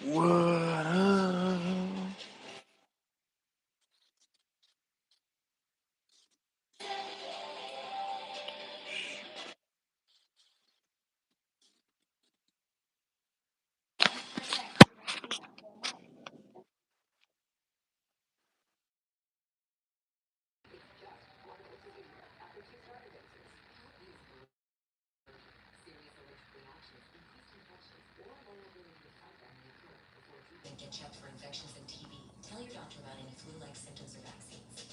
What up? Get checked for infections and TB. Tell your doctor about any flu-like symptoms or vaccines.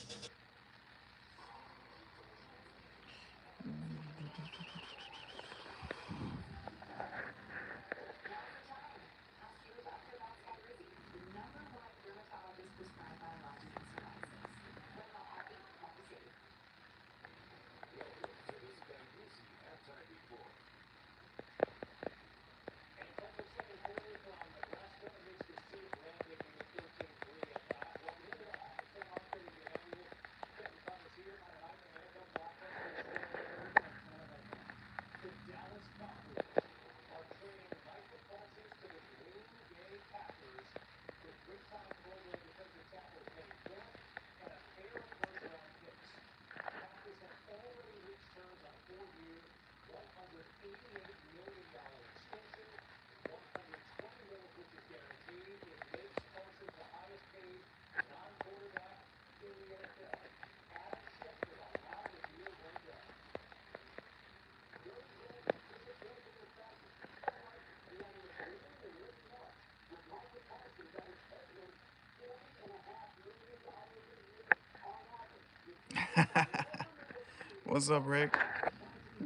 What's up, Rick?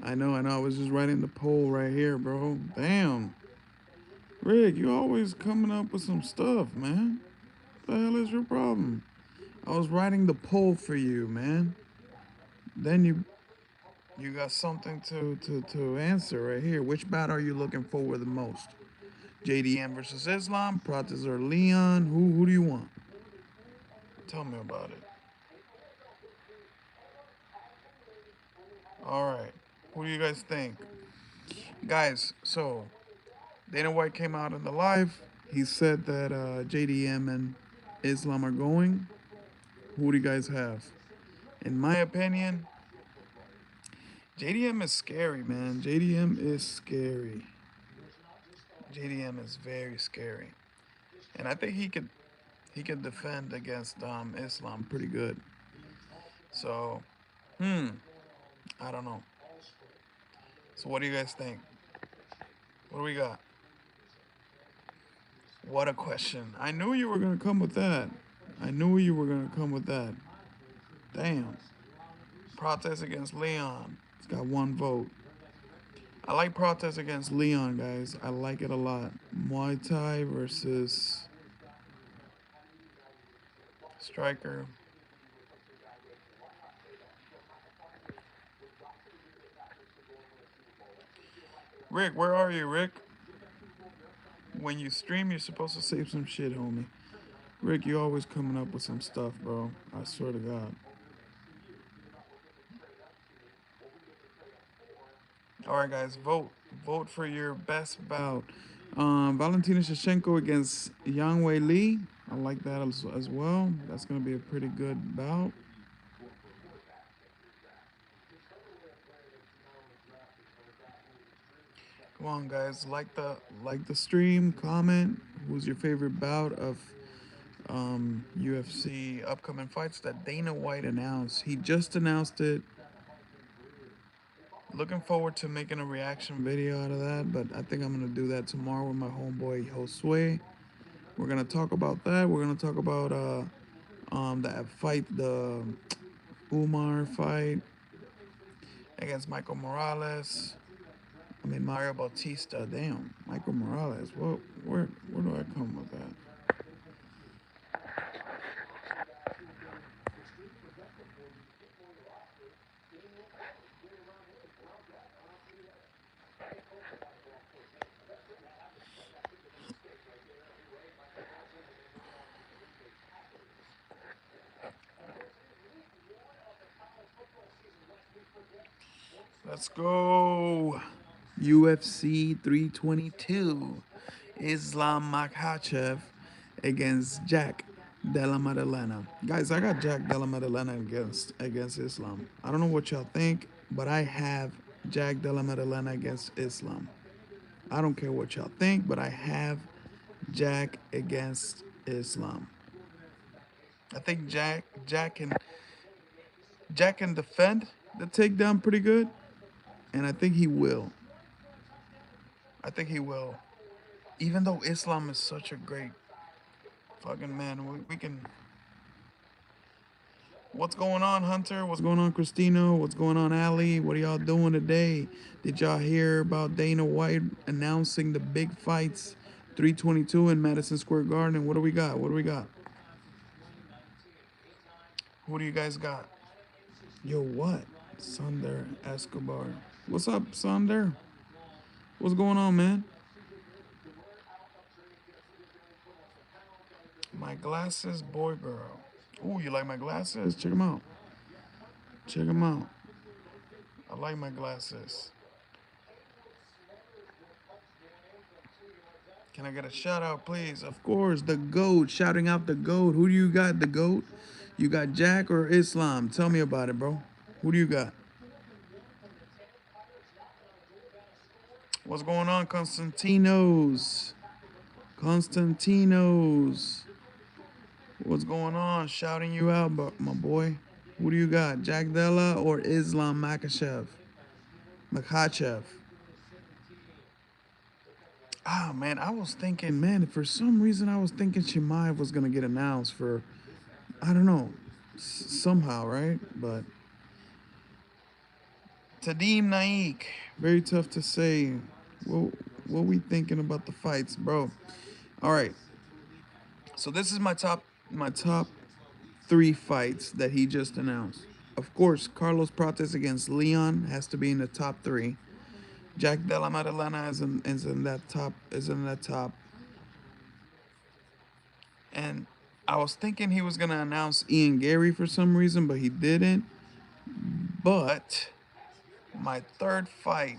I know. I was just writing the poll right here, bro. Damn. Rick, you always coming up with some stuff, man. What the hell is your problem? I was writing the poll for you, man. Then you got something to answer right here. Which bout are you looking forward the most? JDM versus Islam, Prates or Leon? Who do you want? Tell me about it. All right. Who do you guys think? Guys, so Dana White came out in the live. He said that JDM and Islam are going. Who do you guys have? In my opinion, JDM is scary, man. JDM is scary. JDM is very scary, and I think he could defend against Islam pretty good. So, I don't know. So, what do you guys think? What do we got? What a question! I knew you were gonna come with that. I knew you were gonna come with that. Damn. Protest against Leon. It's got one vote. I like protest against Leon, guys. I like it a lot. Muay Thai versus Striker. Rick, where are you, Rick? When you stream, you're supposed to save some shit, homie. Rick, you always coming up with some stuff, bro. I swear to God. All right, guys, vote. Vote for your best bout. Valentina Shevchenko against Yang Weili. I like that as well. That's gonna be a pretty good bout. Come on, guys, like the stream. Comment. Who's your favorite bout of UFC upcoming fights that Dana White announced? He just announced it. Looking forward to making a reaction video out of that, but I think I'm gonna do that tomorrow with my homeboy Josue. We're gonna talk about that. We're gonna talk about that fight, the Umar fight against Michael Morales. I mean Mario Bautista. Damn, Michael Morales. What? Where do I come with that? Let's go. UFC 322. Islam Makhachev against Jack Della Maddalena. Guys, I got Jack Della Maddalena against Islam. I don't know what y'all think, but I have Jack Della Maddalena against Islam. I don't care what y'all think, but I have Jack against Islam. I think Jack can defend the takedown pretty good, and I think he will. I think he will. Even though Islam is such a great fucking man, we can. What's going on, Hunter? What's going on, Christina? What's going on, Ali? What are y'all doing today? Did y'all hear about Dana White announcing the big fights, 322 in Madison Square Garden? What do we got? What do we got? Who do you guys got? Yo, what? Sander Escobar. What's up, Sander? What's going on, man? My glasses, boy, girl. Ooh, you like my glasses? Check them out. Check them out. I like my glasses. Can I get a shout out, please? Of course, the GOAT. Shouting out the GOAT. Who do you got, the GOAT? You got Jack or Islam? Tell me about it, bro. Who do you got? What's going on, Constantinos? Constantinos. What's going on? Shouting you out, my boy. Who do you got? Jack Della or Islam Makhachev? Makhachev. Ah, man, I was thinking, man, for some reason I was thinking Chimaev was going to get announced for, I don't know, somehow, right? But Tadim Naik, very tough to say. What we thinking about the fights, bro? All right, so this is my top three fights that he just announced. Of course, Carlos Prates against Leon has to be in the top three. Jack Della Maddalena is in that top. And I was thinking he was gonna announce Ian Gary for some reason, but he didn't. But my third fight,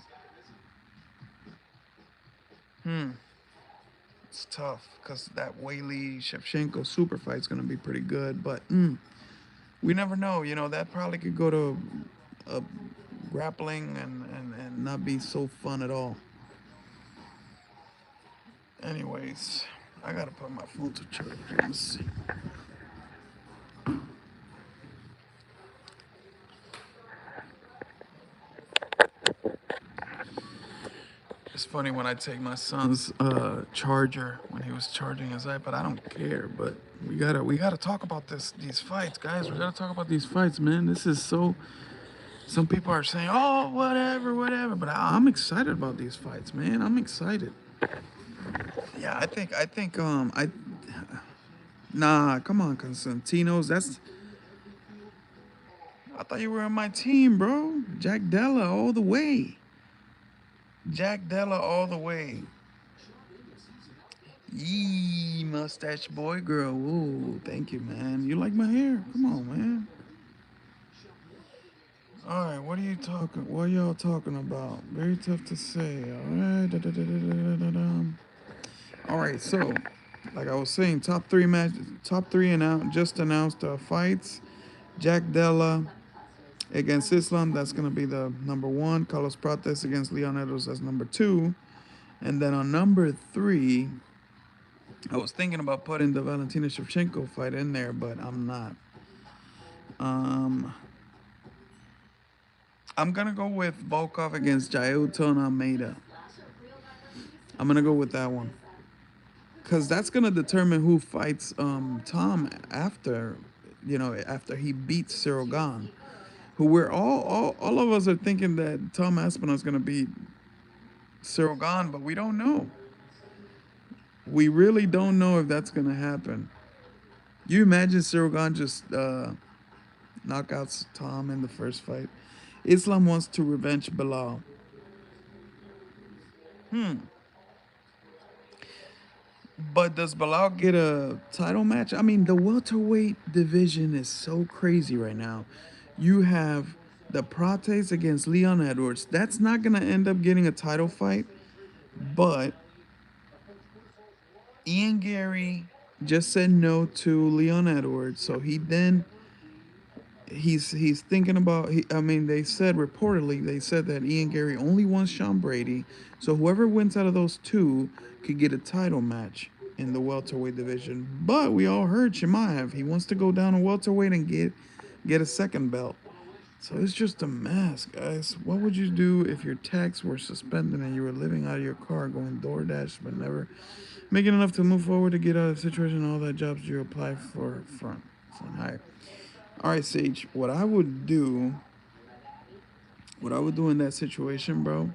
it's tough because that Weili Shevchenko super fight's gonna be pretty good. But we never know. That probably could go to a grappling and not be so fun at all. Anyways, I gotta put my phone to charge. Let's see. It's funny when I take my son's charger when he was charging his iPad. I don't care, but we gotta talk about these fights, guys. We gotta talk about these fights, man. This is so. Some people are saying, "Oh, whatever, whatever," but I'm excited about these fights, man. I'm excited. Yeah, I. Nah, come on, Constantinos. I thought you were on my team, bro. Jack Della all the way. Jack Della all the way. Yee, mustache boy, girl. Ooh, thank you, man. You like my hair? Come on, man. All right, what are you talking? What are y'all talking about? Very tough to say. All right, all right. So, like I was saying, top three just announced fights. Jack Della against Islam. That's gonna be the number one. Carlos Prates against Leon Edwards. That's number two. And then on number three, I was thinking about putting the Valentina Shevchenko fight in there, but I'm not. Um, I'm gonna go with Volkov against Jailton Almeida. I'm gonna go with that one because that's gonna determine who fights Tom after he beats Cyril Gahn. Who we're all of us are thinking that Tom Aspinall is gonna beat Cyril Gahn, but we don't know. We really don't know if that's gonna happen. You imagine Cyril Gahn just knockouts Tom in the first fight. Islam wants to revenge Bilal. But does Bilal get a title match? I mean, the welterweight division is so crazy right now. You have The Prates against Leon Edwards. That's not gonna end up getting a title fight, but Ian Gary just said no to Leon Edwards, so he's thinking about. I mean, they said reportedly they said that Ian Gary only wants Sean Brady, so whoever wins out of those two could get a title match in the welterweight division. But we all heard Chimaev. He wants to go down to welterweight and get a second belt. So it's just a mess, guys. What would you do if your tax were suspended and you were living out of your car going DoorDash but never making enough to move forward to get out of the situation and all that jobs you apply for front? So, hi. All right, Sage. What I would do in that situation, bro,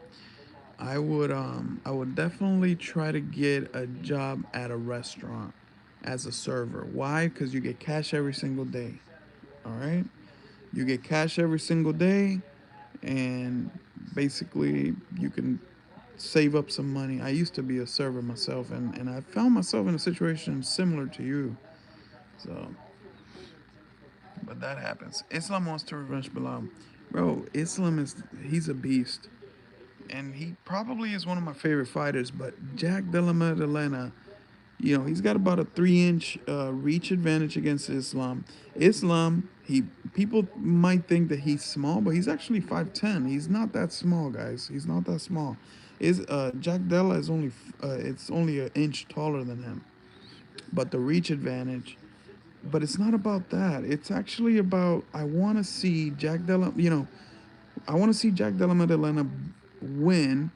I would definitely try to get a job at a restaurant as a server. Why? Because you get cash every single day. All right? You get cash every single day, and basically you can save up some money. I used to be a server myself, and I found myself in a situation similar to you. So, but that happens. Islam wants to revenge Bilal. Bro, Islam he's a beast. And he probably is one of my favorite fighters, but Jack Della Maddalena, he's got about a 3 inch reach advantage against Islam. Islam, people might think that he's small, but he's actually 5'10". He's not that small, guys. He's not that small. Is Jack Della is only it's only an inch taller than him, but the reach advantage. But it's not about that. It's actually about I want to see Jack Della. I want to see Jack Della Maddalena win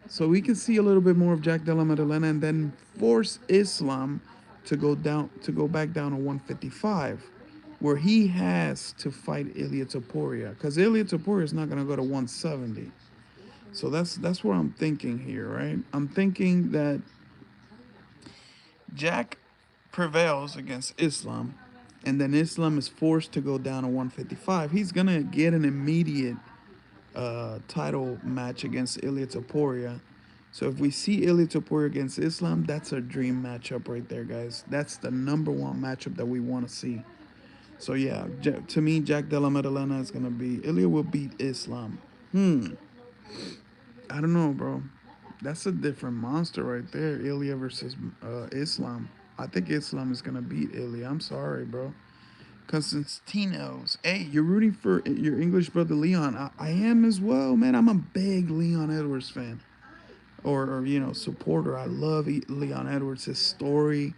so we can see a little bit more of Jack Della Maddalena and then force Islam to go back down to 155, where he has to fight Ilia Topuria, because Ilia Topuria is not gonna go to 170. So that's what I'm thinking here, right? I'm thinking that Jack prevails against Islam, and then Islam is forced to go down to 155. He's gonna get an immediate title match against Ilia Topuria. So if we see Ilia Topuria against Islam, that's a dream matchup right there, guys. That's the number one matchup that we want to see. So yeah, to me, Jack Della Maddalena is gonna be Ilia will beat Islam. I don't know, bro. That's a different monster right there. Ilia versus Islam. I think Islam is gonna beat Ilia. I'm sorry, bro. Constantinos. Hey, you're rooting for your English brother Leon. I am as well, man. I'm a big Leon Edwards fan, or supporter. I love Leon Edwards, his story.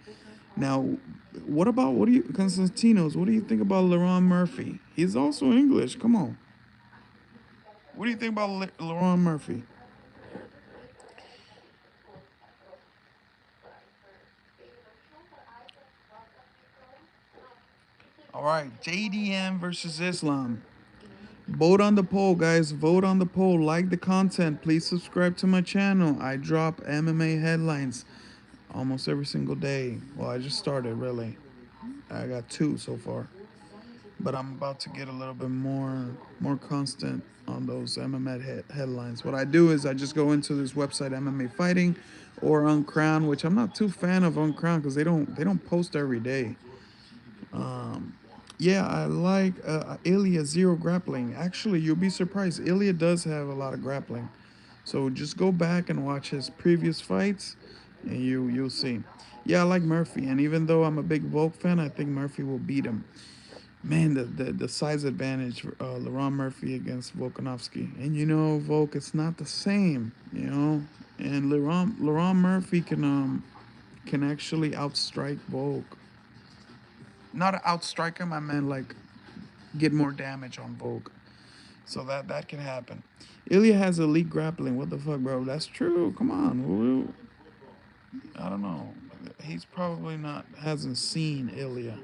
Now, what do you Constantinos? What do you think about Leron Murphy? He's also English. Come on. What do you think about Leron Murphy? All right, JDM versus Islam. Vote on the poll, guys. Vote on the poll. Like the content. Please subscribe to my channel. I drop MMA headlines almost every single day. Well, I just started, really. I got two so far. But I'm about to get a little bit more constant on those MMA headlines. What I do is I just go into this website, MMA Fighting or Uncrown, which I'm not too fan of Uncrown because they don't post every day. Yeah, I like Ilya Zero Grappling. Actually, you'll be surprised. Ilya does have a lot of grappling. So just go back and watch his previous fights, and you'll see. Yeah, I like Murphy, and even though I'm a big Volk fan, I think Murphy will beat him. Man, the size advantage for Laurent Murphy against Volkanovski, and Volk, it's not the same, and Laurent Murphy can actually outstrike Volk. Not outstrike him, I meant like get more damage on Volk. So that can happen. Ilya has elite grappling. What the fuck, bro? That's true. Come on. I don't know. He's probably not hasn't seen Ilya.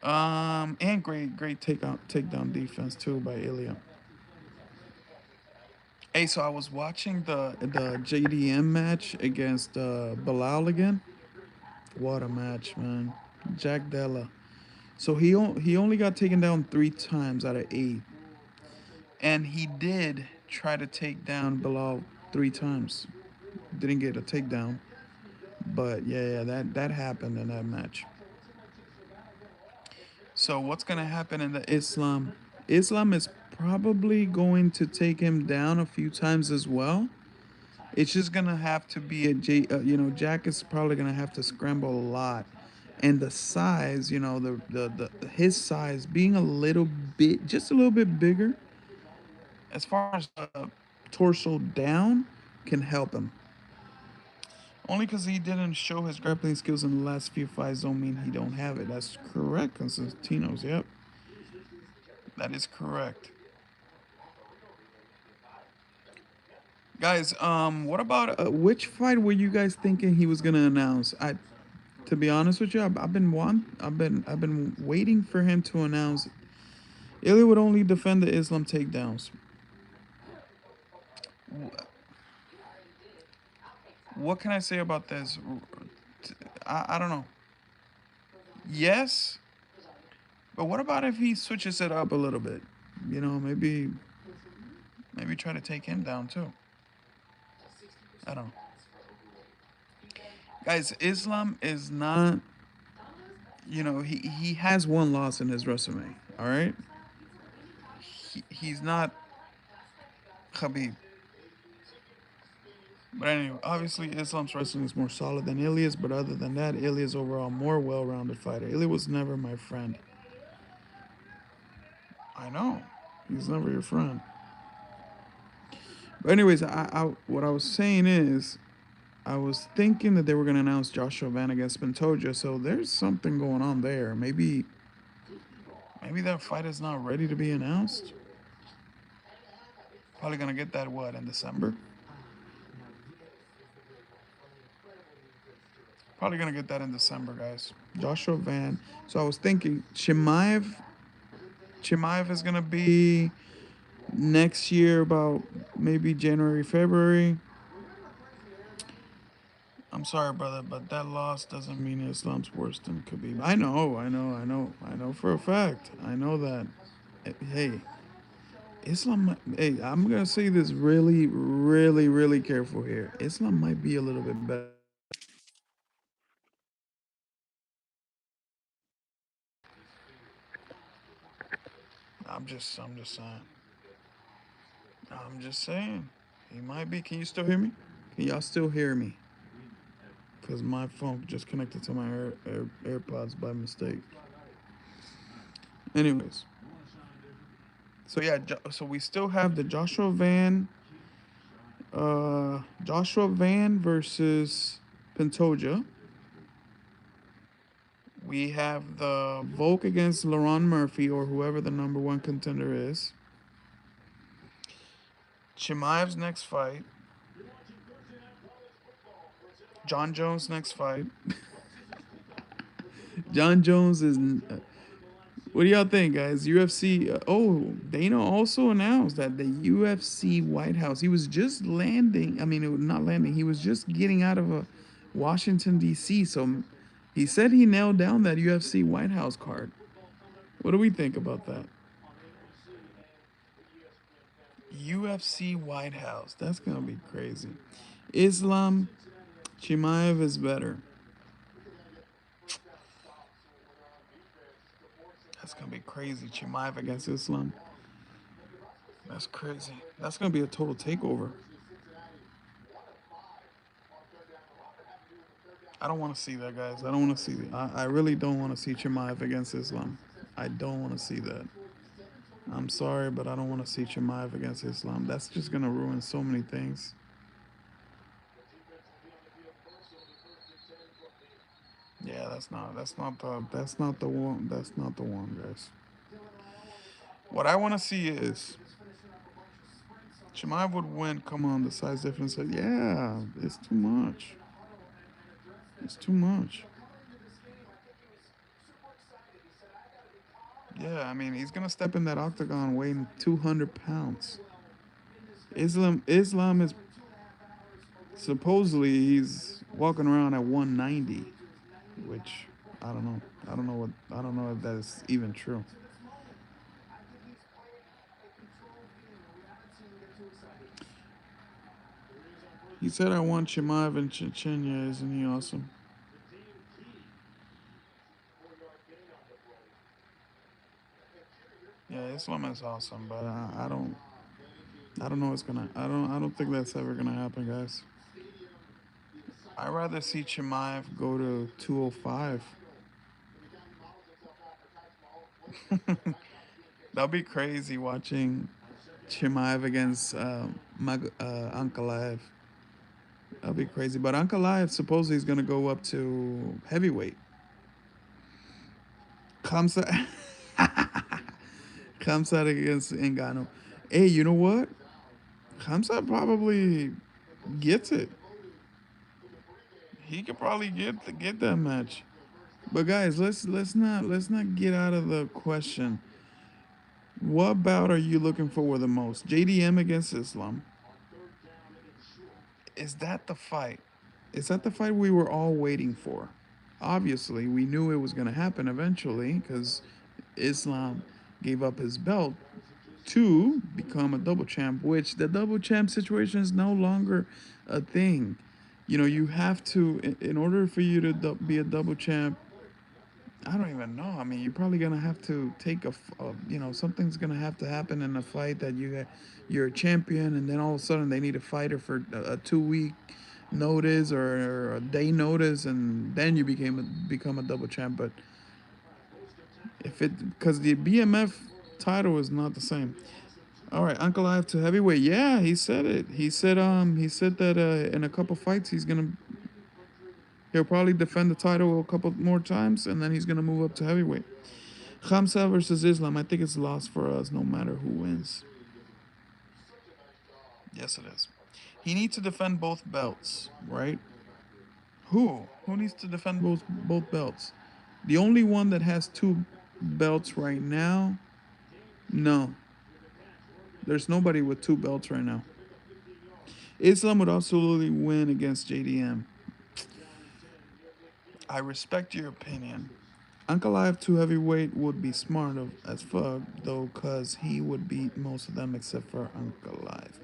And great takedown defense too by Ilya. Hey, so I was watching the JDM match against Bilal again. What a match, man. Jack Della. So he only got taken down 3 times out of 8. And he did try to take down Bilal 3 times. Didn't get a takedown. But yeah, that happened in that match. So what's gonna happen in the Islam Islam is probably going to take him down a few times as well. It's just gonna have to be Jack is probably gonna have to scramble a lot, and the size, the his size being a little bit, just a little bit bigger, as far as torso down, can help him. Only because he didn't show his grappling skills in the last few fights don't mean he don't have it. That's correct, Constantinos. Yep, that is correct. Guys, what about which fight were you guys thinking he was gonna announce? To be honest with you, I've been waiting for him to announce. Ilya would only defend the Islam takedowns. What can I say about this? I don't know. Yes, but what about if he switches it up a little bit? Maybe try to take him down too. I don't know. Guys, Islam is not. He has one loss in his resume. All right, he's not Khabib. But anyway, obviously Islam's wrestling is more solid than Ilya's, but other than that, Ilya's overall more well-rounded fighter. Ilya was never my friend. I know. He's never your friend. But anyways, what I was saying is I was thinking that they were gonna announce Joshua Van against Pantoja, so there's something going on there. Maybe that fight is not ready to be announced. Probably gonna get that what in December? Probably gonna get that in December, guys. Joshua Van. So I was thinking Chimaev is gonna be next year about maybe January, February. I'm sorry, brother, but that loss doesn't mean Islam's worse than Khabib. I know for a fact. I know that. Hey, Islam. Hey, I'm gonna say this really, really, really careful here. Islam might be a little bit better. I'm just saying. I'm just saying. He might be. Can you still hear me? Can y'all still hear me? Because my phone just connected to my AirPods by mistake. Anyways, so yeah, so we still have the Joshua Van versus Pantoja. We have the Volk against Laron Murphy or whoever the number one contender is. Chimaev's next fight. John Jones' next fight. John Jones is. What do y'all think, guys? UFC. Dana also announced that the UFC White House. He was just landing. I mean, not landing. He was just getting out of a Washington D.C. So he said he nailed down that UFC White House card. What do we think about that? UFC White House. That's gonna be crazy. Islam Chimaev is better. That's gonna be crazy. Chimaev against Islam. That's crazy. That's gonna be a total takeover. I don't want to see that, guys. I don't want to see that. I really don't want to see Chimaev against Islam. I don't want to see that. I'm sorry, but I don't want to see Chimaev against Islam. That's just gonna ruin so many things. Yeah, that's not the one. That's not the one, guys. What I want to see is Chimaev would win. Come on, the size difference. Yeah, it's too much. It's too much. Yeah, I mean, he's gonna step in that octagon weighing 200 pounds. Islam is supposedly he's walking around at 190, which I don't know. I don't know if that is even true. He said I want Chimaev and Chechnya, isn't he awesome? Yeah, Islam is awesome, but I don't know what's gonna. I don't think that's ever gonna happen, guys. I'd rather see Chimaev go to 205. That'll be crazy watching Chimaev against Ankalaev. That'll be crazy. But Ankalaev supposedly is gonna go up to heavyweight. Comes Khamzat against Ngannou. Hey, you know what? Khamzat probably gets it. He could probably get that match. But guys, let's not get out of the question. What bout are you looking for the most? JDM against Islam. Is that the fight? Is that the fight we were all waiting for? Obviously, we knew it was going to happen eventually because Islam gave up his belt to become a double champ, which the double champ situation is no longer a thing. You know, you have to, in order for you to be a double champ, I don't even know. I mean, you're probably gonna have to take you know, something's gonna have to happen in a fight that you're a champion, and then all of a sudden they need a fighter for a 2 week notice or a day notice, and then you become a double champ. But if it because the BMF title is not the same. All right, Uncle Live to heavyweight. Yeah, he said it. He said that in a couple fights he'll probably defend the title a couple more times, and then he's gonna move up to heavyweight. Khamsa versus Islam. I think it's lost for us, no matter who wins. Yes, it is. He needs to defend both belts, right? Who? Who needs to defend both belts? The only one that has two belts right now. No, there's nobody with two belts right now. Islam would absolutely win against JDM. I respect your opinion. Ankalaev 2 heavyweight would be smart as fuck, though, because he would beat most of them except for Ankalaev.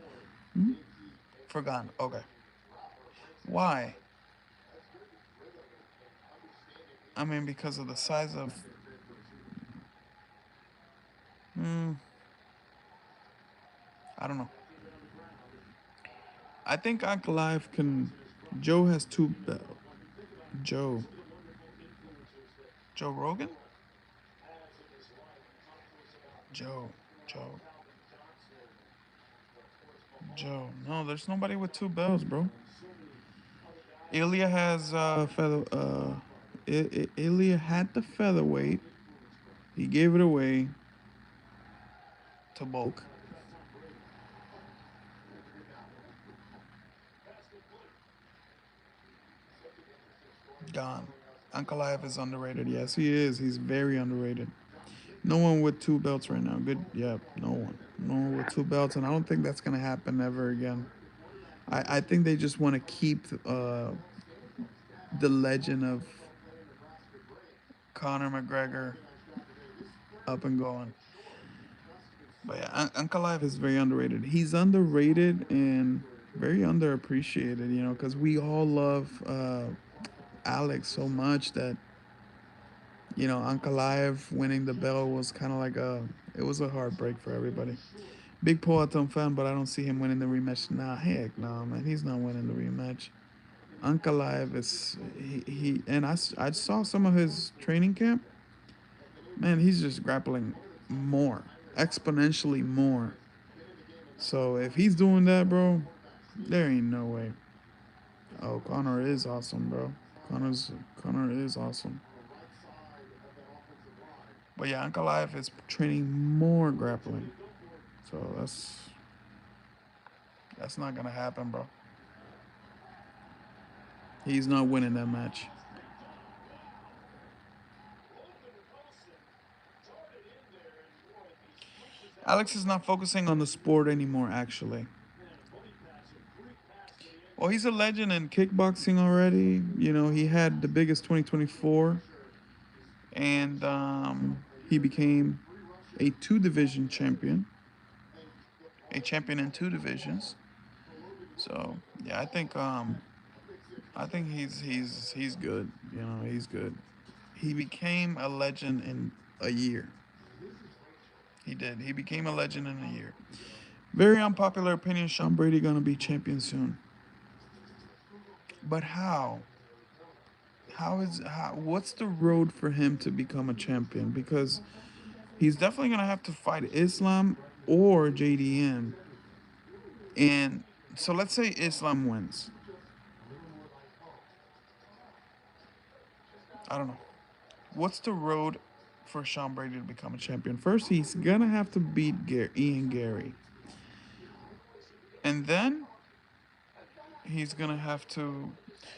Forgotten. Okay. Why? I mean, because of the size of. Mm, I don't know. I think Ankalaev can. Joe has two. Joe. Joe Rogan? Joe. Joe. Joe. No, there's nobody with two belts, bro. Ilya has feather. Ilya had the featherweight. He gave it away to bulk. Gone. Ankalaev is underrated. Yes, he is. He's very underrated. No one with two belts right now. Good. Yeah, no one. No one with two belts, and I don't think that's gonna happen ever again. I think they just want to keep the legend of Conor McGregor up and going. But yeah, Ankalaev is very underrated. He's underrated and very underappreciated, you know, because we all love Alex so much that, you know, Ankalaev winning the belt was kind of like it was a heartbreak for everybody. Big Poatom fan, but I don't see him winning the rematch. Nah, heck, nah, man, he's not winning the rematch. Ankalaev is he and I saw some of his training camp. Man, he's just grappling more, exponentially more. So if he's doing that, bro, there ain't no way. Oh, Connor is awesome, bro. Connor is awesome. But yeah, Ankalaev is training more grappling. So that's not gonna happen, bro. He's not winning that match. Alex is not focusing on the sport anymore, actually. Well, he's a legend in kickboxing already. You know, he had the biggest 2024, and he became a two division champion, a champion in two divisions. So yeah, I think he's good. You know, he's good. He became a legend in a year. He did. He became a legend in a year. Very unpopular opinion. Sean Brady gonna be champion soon. But how? What's the road for him to become a champion? Because he's definitely gonna have to fight Islam or JDM. And so let's say Islam wins. I don't know. What's the road for Sean Brady to become a champion? First, he's gonna have to beat Ian Gary, and then he's gonna have to.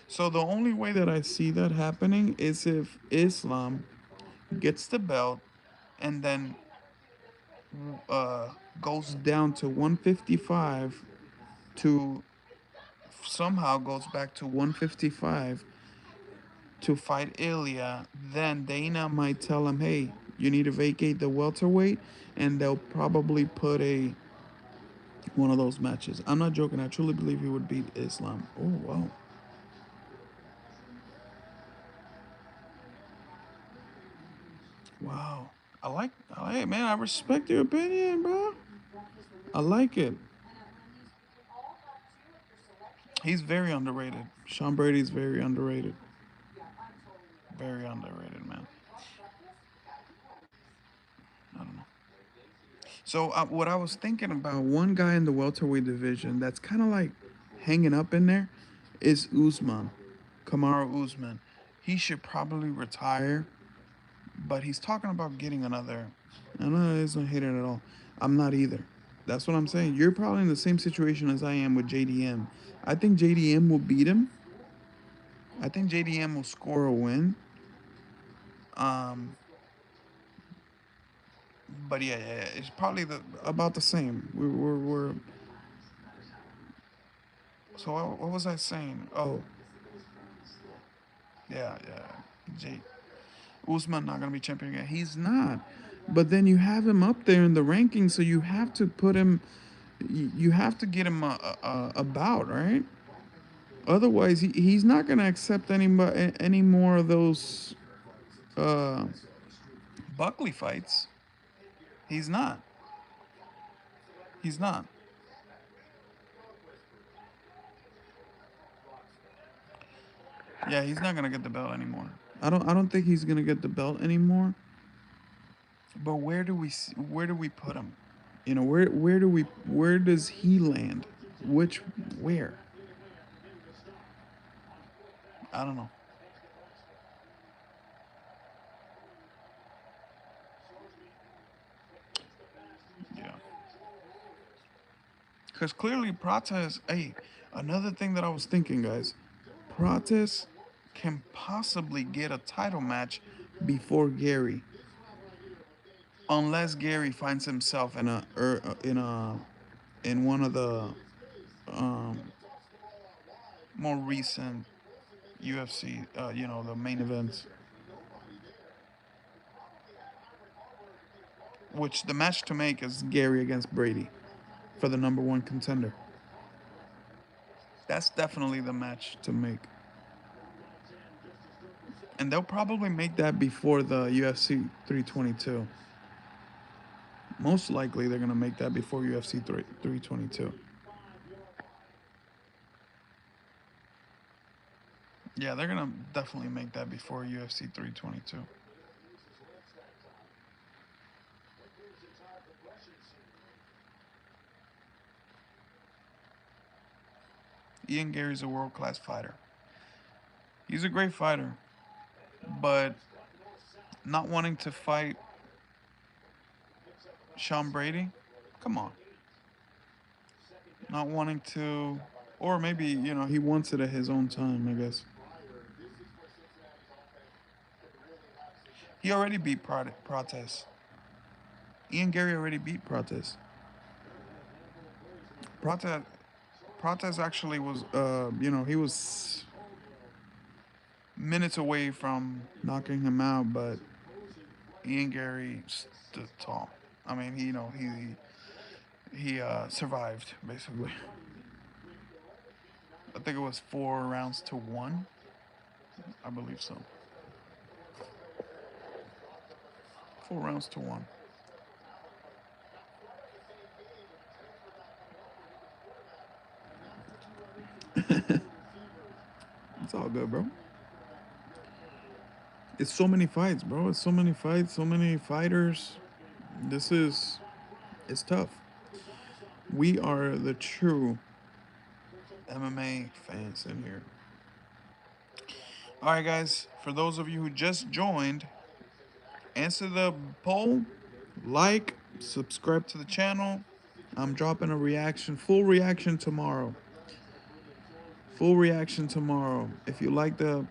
So the only way that I see that happening is if Islam gets the belt and then uh, goes down to 155 to somehow goes back to 155 to fight Ilya, then Dana might tell him, "Hey, you need to vacate the welterweight," and they'll probably put a one of those matches. I'm not joking. I truly believe he would beat Islam. Oh wow, wow. I like, man. I respect your opinion, bro. I like it. He's very underrated. Sean Brady's very underrated. Very underrated, man. I don't know. So what I was thinking about, one guy in the welterweight division that's kind of like hanging up in there, is Usman, Kamaru Usman. He should probably retire, but he's talking about getting another. I'm not, it's not hating at all. I'm not either. That's what I'm saying. You're probably in the same situation as I am with JDM. I think JDM will beat him. I think JDM will score a win. Um, but yeah, it's probably about the same. We're so what was I saying? Oh, yeah. J Usman not gonna be champion again. He's not. But then you have him up there in the rankings, so you have to put him. You have to get him a bout, right? Otherwise, he's not gonna accept any more of those uh, Buckley fights. He's not. He's not. Yeah, he's not gonna get the belt anymore. I don't think he's gonna get the belt anymore. But where do we put him? You know, where does he land? Which where? I don't know. Yeah. Because clearly Prates, hey, another thing that I was thinking, guys, Prates can possibly get a title match before Gary, unless Gary finds himself in one of the um, more recent UFC, the main events, which the match to make is Gary against Brady for the number one contender. That's definitely the match to make. And they'll probably make that before the UFC 322. Most likely, they're gonna make that before UFC 322. Yeah, they're gonna definitely make that before UFC 322. Ian Gary's a world class fighter. He's a great fighter, but not wanting to fight Sean Brady, come on. Not wanting to, or maybe he wants it at his own time. I guess he already beat Protest. Ian Gary already beat Protest. Protest Protest actually was, he was minutes away from knocking him out, but Ian Gary stood tall. I mean, he survived basically. I think it was 4 rounds to one. I believe so. 4 rounds to one. all good, bro. It's so many fights, bro. It's so many fights, so many fighters. This is, it's tough. We are the true MMA fans in here. All right, guys. For those of you who just joined, answer the poll, like, subscribe to the channel. I'm dropping a reaction, full reaction tomorrow. Full reaction tomorrow. If you like the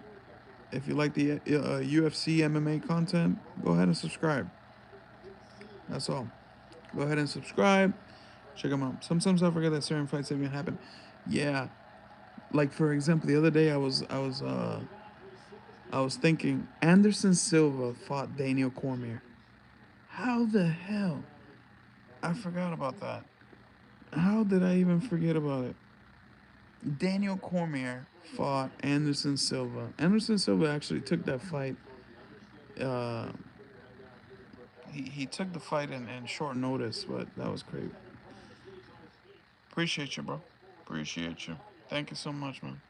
UFC MMA content, go ahead and subscribe. That's all. Go ahead and subscribe. Check them out. Sometimes I forget that certain fights even happen. Yeah, like for example, the other day I was thinking Anderson Silva fought Daniel Cormier. How the hell? I forgot about that. How did I even forget about it? Daniel Cormier fought Anderson Silva. Anderson Silva actually took that fight. Uh, he took the fight in short notice, but that was crazy. Appreciate you, bro. Appreciate you. Thank you so much, man.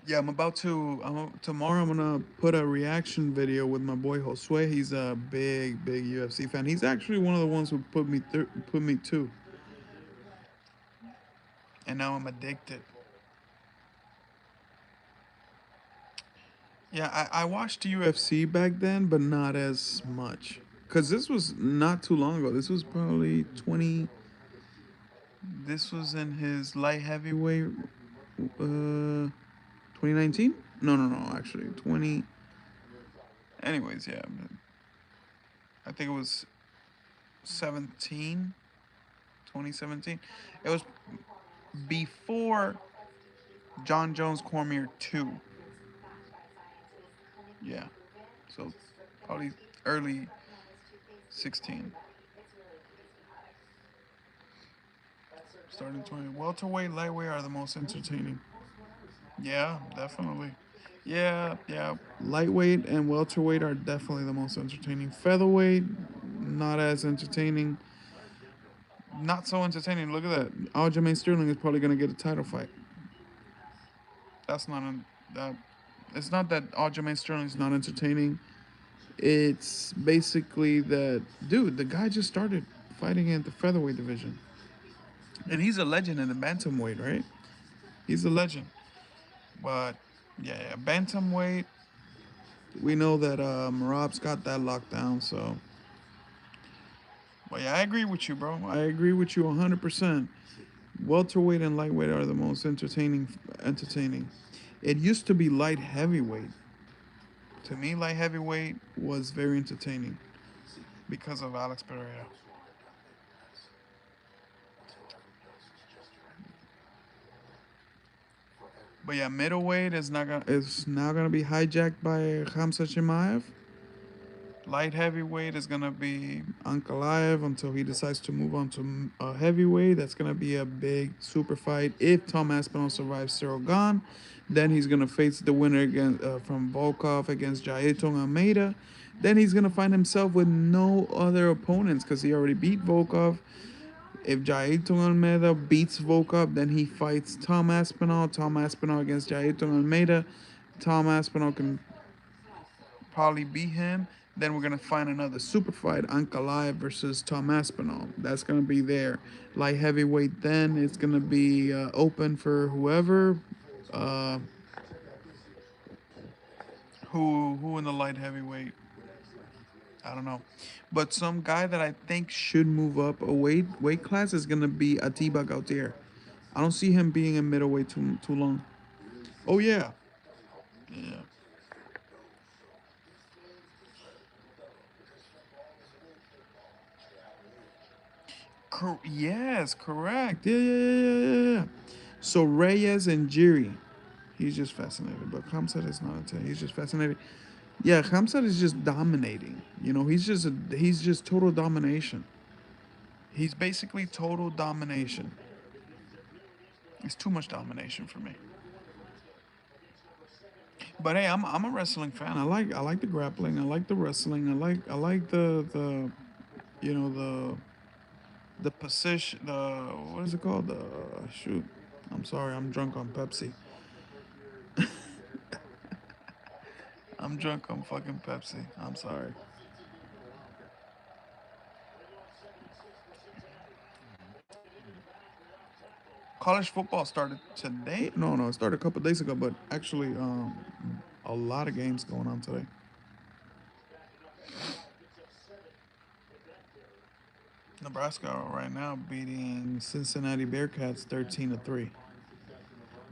Yeah, tomorrow I'm gonna put a reaction video with my boy Josue. He's a big UFC fan. He's actually one of the ones who put me to, and now I'm addicted. Yeah, I watched UFC back then, but not as much. Cause this was not too long ago. This was probably 20. This was in his light heavyweight, 2019. No, actually 20. Anyways, yeah, I think it was 17, 2017. It was before John Jones Cormier 2. Yeah. So probably early 16. Starting 20. Welterweight, lightweight are the most entertaining. Yeah, definitely. Yeah. Lightweight and welterweight are definitely the most entertaining. Featherweight, not as entertaining. Not so entertaining. Look at that. Aljamain Sterling is probably gonna get a title fight. That's not an. It's not that Aljamain Sterling is not entertaining. It's basically that, dude, the guy just started fighting in the featherweight division, and he's a legend in the bantamweight, right? He's a legend. But yeah, bantamweight. We know that Marab's got that locked down. So, but yeah, I agree with you, bro. I agree with you 100%. Welterweight and lightweight are the most entertaining. Entertaining. It used to be light heavyweight. To me, light heavyweight was very entertaining because of Alex Pereira. But yeah, middleweight is now gonna be hijacked by Khamzat Chimaev. Light heavyweight is gonna be Ankalaev until he decides to move on to heavyweight. That's gonna be a big super fight. If Tom Aspinall survives Cyril Gane, then he's gonna face the winner from Volkov against Jailton Almeida. Then he's gonna find himself with no other opponents because he already beat Volkov. If Jailton Almeida beats Volkov, then he fights Tom Aspinall. Tom Aspinall against Jailton Almeida. Tom Aspinall can probably beat him. Then we're gonna find another super fight, Ankalaev versus Tom Aspinall. That's gonna be there. Light heavyweight. Then it's gonna be open for whoever. Uh, who in the light heavyweight? I don't know, but some guy that I think should move up a weight class is gonna be Atiba Gautier. I don't see him being in middleweight too long. Oh yeah, yeah. Yes, correct. Yeah. So Reyes and Jiri, he's just fascinated. But Khamzat is not a he's just fascinated. Yeah, Khamzat is just dominating. He's just total domination. He's basically total domination. It's too much domination for me. But hey, I'm a wrestling fan. I like the grappling. I like the wrestling. I like the you know the position, the what is it called? The shoot. I'm sorry, I'm drunk on Pepsi. I'm drunk on fucking Pepsi. I'm sorry. College football started today. No, no, it started a couple days ago, but actually, a lot of games going on today. Nebraska right now beating Cincinnati Bearcats 13-3.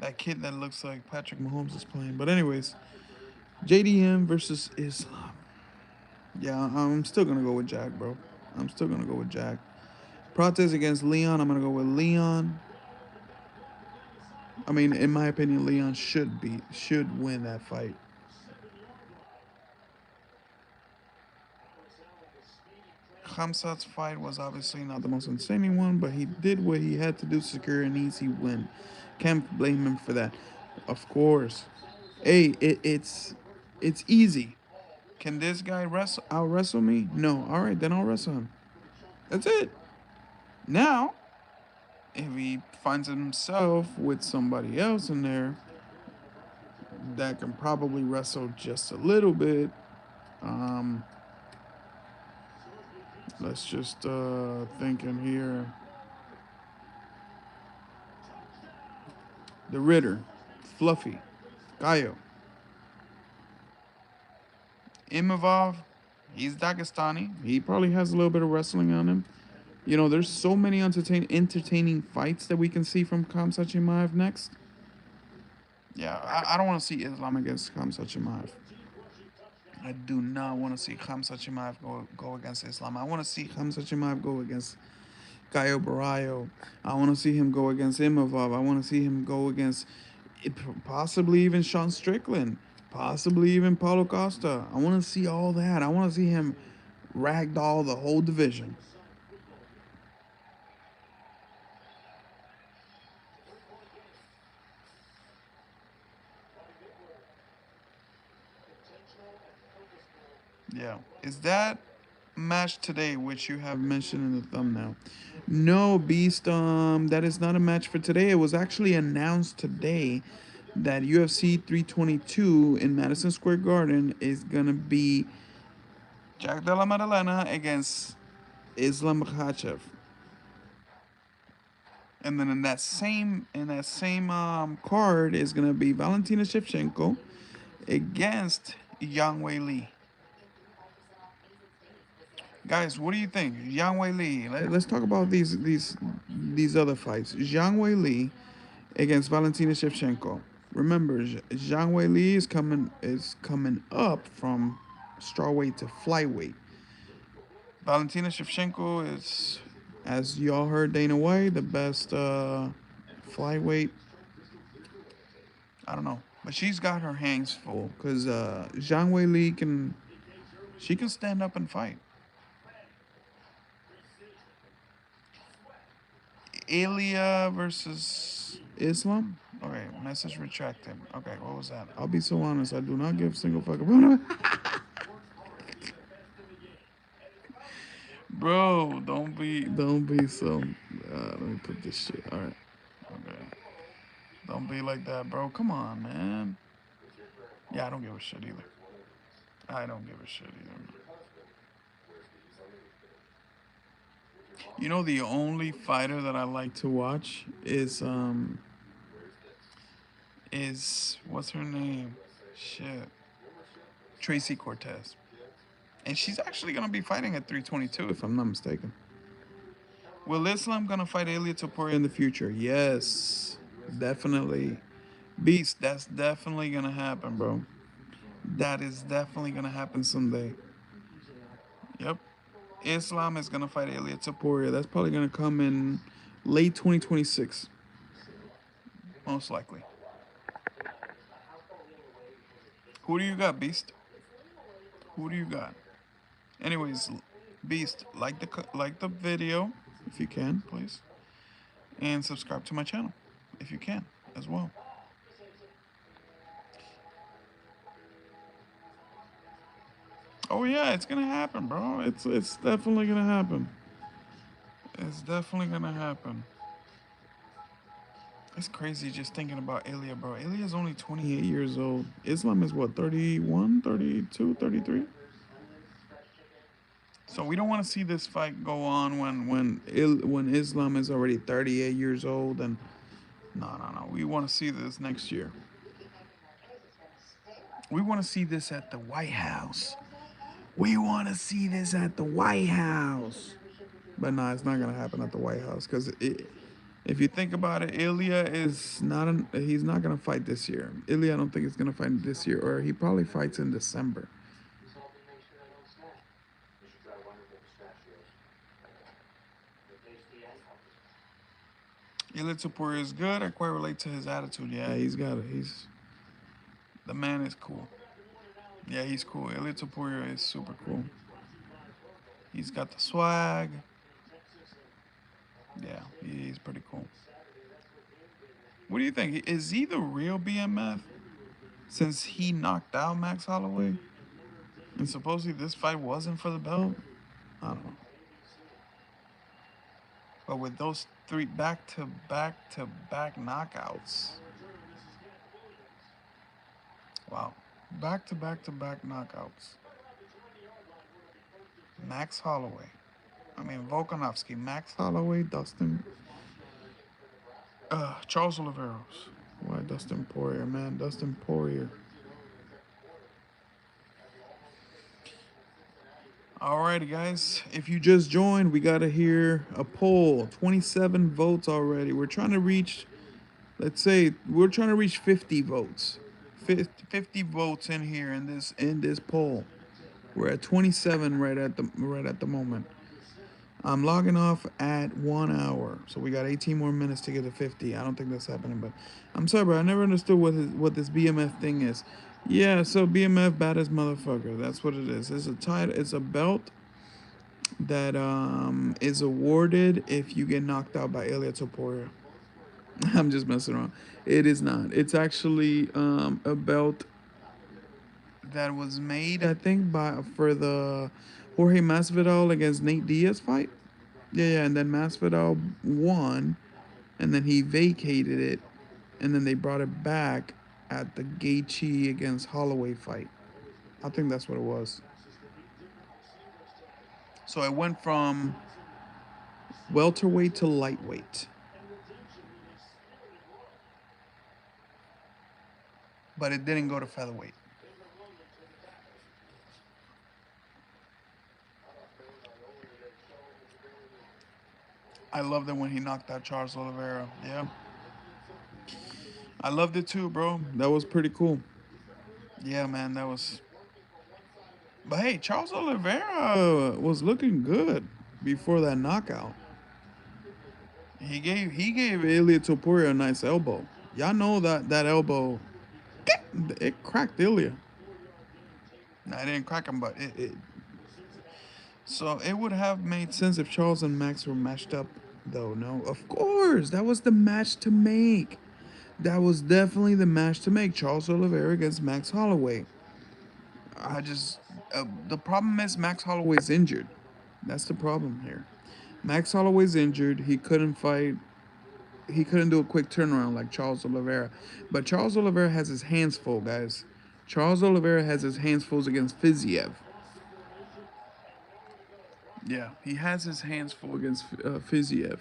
That kid that looks like Patrick Mahomes is playing. But anyways, JDM versus Islam. Yeah, I'm still gonna go with Jack, bro. I'm still gonna go with Jack. Protez against Leon. I'm gonna go with Leon. I mean, in my opinion, Leon should win that fight. Khamzat's fight was obviously not the most insane one, but he did what he had to do to secure an easy win. Can't blame him for that. Of course. Hey, it's easy. Can this guy out wrestle me? No. All right, then I'll wrestle him. That's it. Now, if he finds himself with somebody else in there that can probably wrestle just a little bit, um, let's just thinking here. The Ritter, Fluffy, Gaio, Imavov, he's Dagestani. He probably has a little bit of wrestling on him. You know, there's so many entertaining fights that we can see from Khamzat Chimaev next. Yeah, I don't want to see Islam against Khamzat Chimaev. I do not want to see Khamzat Chimaev go against Islam. I want to see Khamzat Chimaev go against Caio Barrio. I want to see him go against Imavov. I want to see him go against possibly even Sean Strickland, possibly even Paulo Costa. I want to see all that. I want to see him ragdoll the whole division. Yeah. Is that match today, which you have mentioned in the thumbnail? No, Beast. That is not a match for today. It was actually announced today that UFC 322 in Madison Square Garden is gonna be Jack Della Maddalena against Islam Makhachev. And then in that same card is gonna be Valentina Shevchenko against Yang Weili. Guys, what do you think? Yang Weili. Let's talk about these other fights. Zhang Weili against Valentina Shevchenko. Remember, Zhang Weili is coming up from strawweight to flyweight. Valentina Shevchenko is, as y'all heard Dana White, the best flyweight. I don't know, but she's got her hands full because Zhang Weili can stand up and fight. Ilya versus Islam. Okay, message retracted. Okay, what was that? I'll be so honest. I do not give a single fuck about it. Bro, don't be so. Let me put this shit. All right. Okay. Don't be like that, bro. Come on, man. Yeah, I don't give a shit either. I don't give a shit either. You know, the only fighter that I like to watch is what's her name? Shit. Tracy Cortez. And she's actually gonna be fighting at 322 if I'm not mistaken. Will Islam gonna fight Ilia Topuria in the future? Yes, definitely. Beast, that's definitely gonna happen, bro. That is definitely gonna happen someday. Yep. Islam is gonna fight Ilia Topuria. That's probably gonna come in late 2026, most likely. Who do you got, Beast? Who do you got? Anyways, Beast, like the video if you can, please, and subscribe to my channel if you can as well. Oh yeah, it's gonna happen, bro. It's definitely gonna happen. It's definitely gonna happen. It's crazy just thinking about Ilya, bro. Ilya is only 28 years old. Islam is what, 31, 32, 33? So we don't want to see this fight go on when Islam is already 38 years old. And no. We want to see this next year. We want to see this at the White House. We want to see this at the White House. But no, it's not gonna happen at the White House because if you think about it, Ilya is not he's not gonna fight this year. Ilya, I don't think he's gonna fight this year, or he probably fights in December. Ilya Topuria is good. I quite relate to his attitude. Yeah, he's got it. He's the man is cool. Yeah, he's cool. Ilya Topuria is super cool. He's got the swag. Yeah, he's pretty cool. What do you think? Is he the real BMF? Since he knocked out Max Holloway, and supposedly this fight wasn't for the belt. I don't know. But with those three back-to-back knockouts, wow, back-to-back knockouts. Max Holloway, Volkanovski, Max Holloway, Charles Oliveros. Why Dustin Poirier, man? Dustin Poirier. Alrighty, guys. If you just joined, we gotta hear a poll. 27 votes already. We're trying to reach, let's say, we're trying to reach 50 votes. 50 votes in here in this poll. We're at 27 right at the moment. I'm logging off at 1 hour, so we got 18 more minutes to get to 50. I don't think that's happening, but I'm sorry, bro. I never understood what this BMF thing is. Yeah, so BMF baddest motherfucker. That's what it is. It's a title. It's a belt that is awarded if you get knocked out by Ilya Topuria. I'm just messing around. It is not. It's actually a belt that was made, I think, for the Jorge Masvidal against Nate Diaz fight. Yeah, and then Masvidal won, and then he vacated it, and then they brought it back at the Gaethje against Holloway fight. I think that's what it was. So it went from welterweight to lightweight, but it didn't go to featherweight. I loved it when he knocked out Charles Oliveira. Yeah. I loved it too, bro. That was pretty cool. Yeah, man, that was. But hey, Charles Oliveira was looking good before that knockout. He gave Ilya Topuria a nice elbow. Y'all know that elbow, it cracked Ilya. No, it didn't crack him, but it. So it would have made sense if Charles and Max were matched up, though. No, of course, that was the match to make. That was definitely the match to make. Charles Oliveira against Max Holloway. I just the problem is Max Holloway's injured. That's the problem here. Max Holloway's injured. He couldn't fight. He couldn't do a quick turnaround like Charles Oliveira. But Charles Oliveira has his hands full, guys. Charles Oliveira has his hands full against Fiziev. Yeah, he has his hands full against Fiziev.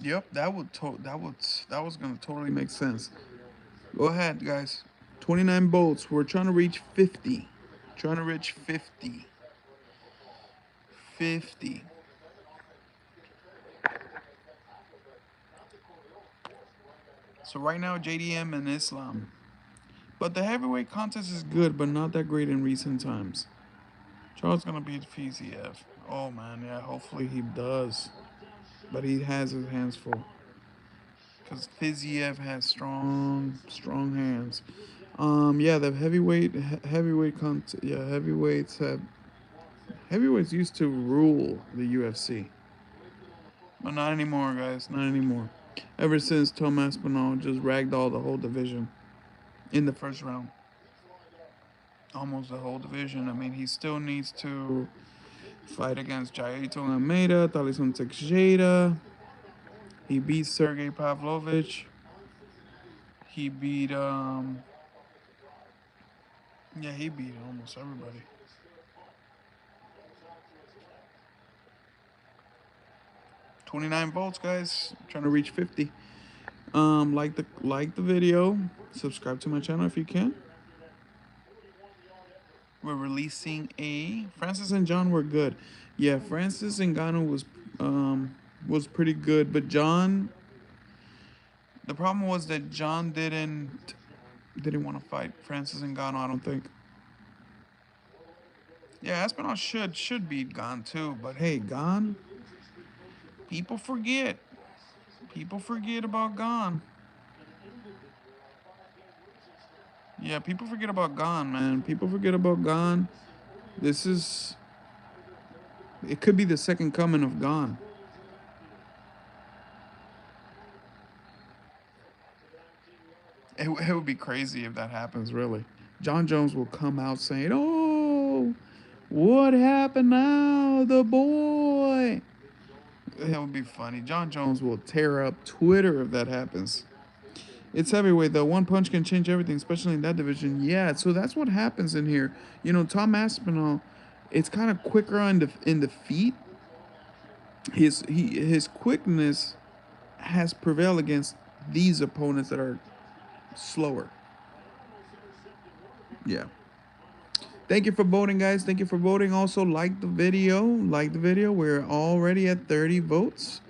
Yep, that was gonna totally make sense. Go ahead, guys. 29 bolts. We're trying to reach 50. Trying to reach 50. 50. So right now, JDM and Islam. But the heavyweight contest is good, but not that great in recent times. Charles gonna beat Fiziev. Oh man, yeah. Hopefully he does. But he has his hands full. Cause Fiziev has strong hands. Yeah, the heavyweights used to rule the UFC, but not anymore, guys. Not anymore. Ever since Tom Aspinall just ragdolled the whole division in the first round, almost the whole division. I mean, he still needs to Fight against Jaito Almeida, Talison Teixeira. He beat Sergey Pavlovich. He beat yeah, he beat almost everybody. 29 volts, guys. I'm trying to reach 50. Like the video. Subscribe to my channel if you can. We're releasing a Francis and John were good. Yeah, Francis and Ngannou was pretty good, but John, the problem was that John didn't want to fight Francis and Ngannou, I don't think. Yeah, Aspinall should beat Gon too, but hey, Gon, people forget. People forget about Gon. Yeah, people forget about Gon, man. People forget about Gon. This is it could be the second coming of Gon. It would be crazy if that happens, really. John Jones will come out saying, "Oh, what happened now, the boy?" That would be funny. John Jones will tear up Twitter if that happens. It's heavyweight though. One punch can change everything, especially in that division. Yeah, so that's what happens in here. You know, Tom Aspinall, it's kind of quicker in the feet. His quickness has prevailed against these opponents that are slower. Yeah. Thank you for voting, guys. Thank you for voting. Also, like the video. Like the video. We're already at 30 votes.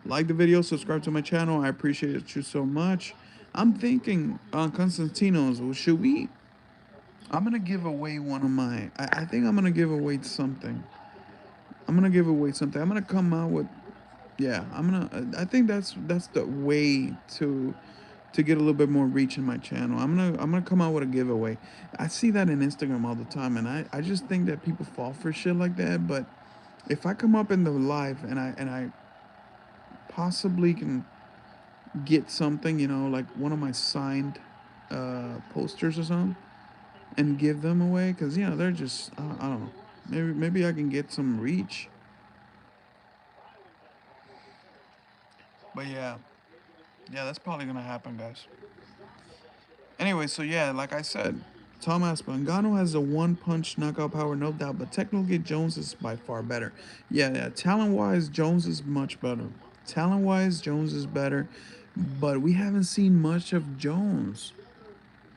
Like the video. Subscribe to my channel. I appreciate you so much. I'm thinking on Constantino's. Should we? I'm gonna give away one of my. I think I'm gonna give away something. I'm gonna give away something. I'm gonna come out with. Yeah, I'm gonna. I think that's the way to get a little bit more reach in my channel. I'm gonna come out with a giveaway. I see that in Instagram all the time, and I just think that people fall for shit like that. But if I come up in the live and I possibly can get something, you know, like one of my signed posters or something, and give them away, because you know they're just I don't know. Maybe I can get some reach. But yeah, yeah, that's probably gonna happen, guys. Anyway, so yeah, like I said, Tom Aspinall, Ngannou has a one-punch knockout power, no doubt, but technically Jones is by far better. Yeah, talent-wise, Jones is much better. Talent-wise, Jones is better, but we haven't seen much of Jones.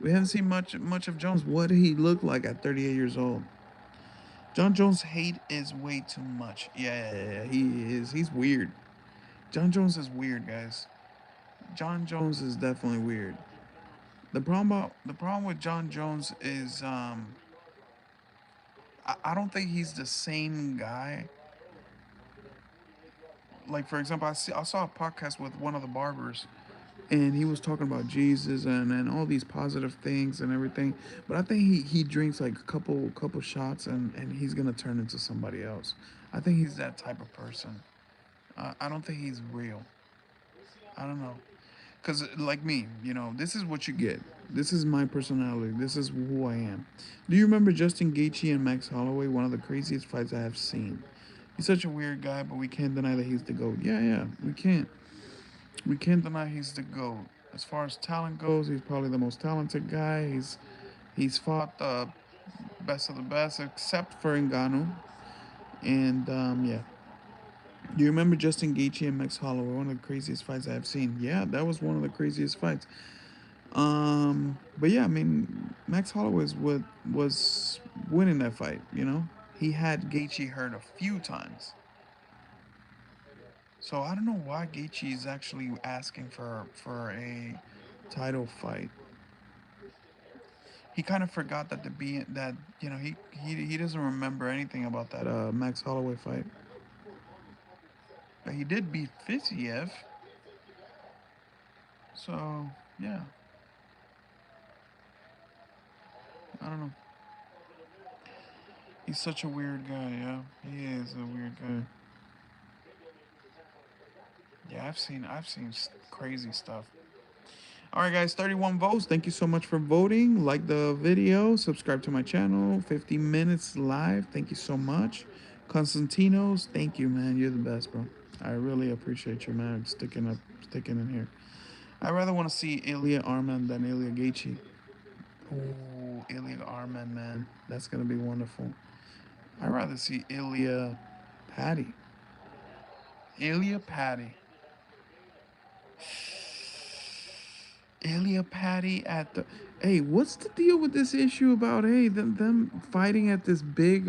We haven't seen much of Jones. What did he look like at 38 years old? John Jones' hate is way too much. Yeah, he is. He's weird. John Jones is weird, guys. John Jones is definitely weird. The problem with John Jones is I don't think he's the same guy. Like for example, I saw a podcast with one of the barbers, and he was talking about Jesus and all these positive things and everything. But I think he drinks like a couple shots and he's gonna turn into somebody else. I think he's that type of person. I don't think he's real. I don't know. Because, like me, you know, this is what you get. This is my personality. This is who I am. Do you remember Justin Gaethje and Max Holloway? One of the craziest fights I have seen. He's such a weird guy, but we can't deny that he's the GOAT. Yeah, we can't. We can't deny he's the GOAT. As far as talent goes, he's probably the most talented guy. He's fought the best of the best, except for Ngannou. And, yeah. Do you remember Justin Gaethje and Max Holloway? One of the craziest fights I've seen. Yeah, that was one of the craziest fights. But yeah, I mean, Max Holloway was winning that fight. You know, he had Gaethje hurt a few times. So I don't know why Gaethje is actually asking for a title fight. He kind of forgot that you know he doesn't remember anything about that Max Holloway fight. But he did beat Fiziev. So yeah, I don't know. He's such a weird guy. Yeah, he is a weird guy. Yeah, I've seen crazy stuff. All right, guys, 31 votes. Thank you so much for voting. Like the video, subscribe to my channel. 50 minutes live. Thank you so much. Constantinos, thank you, man. You're the best, bro. I really appreciate you, man, sticking in here. I rather want to see Ilya Arman than Ilya Gaethje. Oh, Ilya Arman, man, that's gonna be wonderful. I'd rather see Ilya Patty. Ilya Patty. Ilya Patty at the. Hey, what's the deal with this issue about them fighting at this big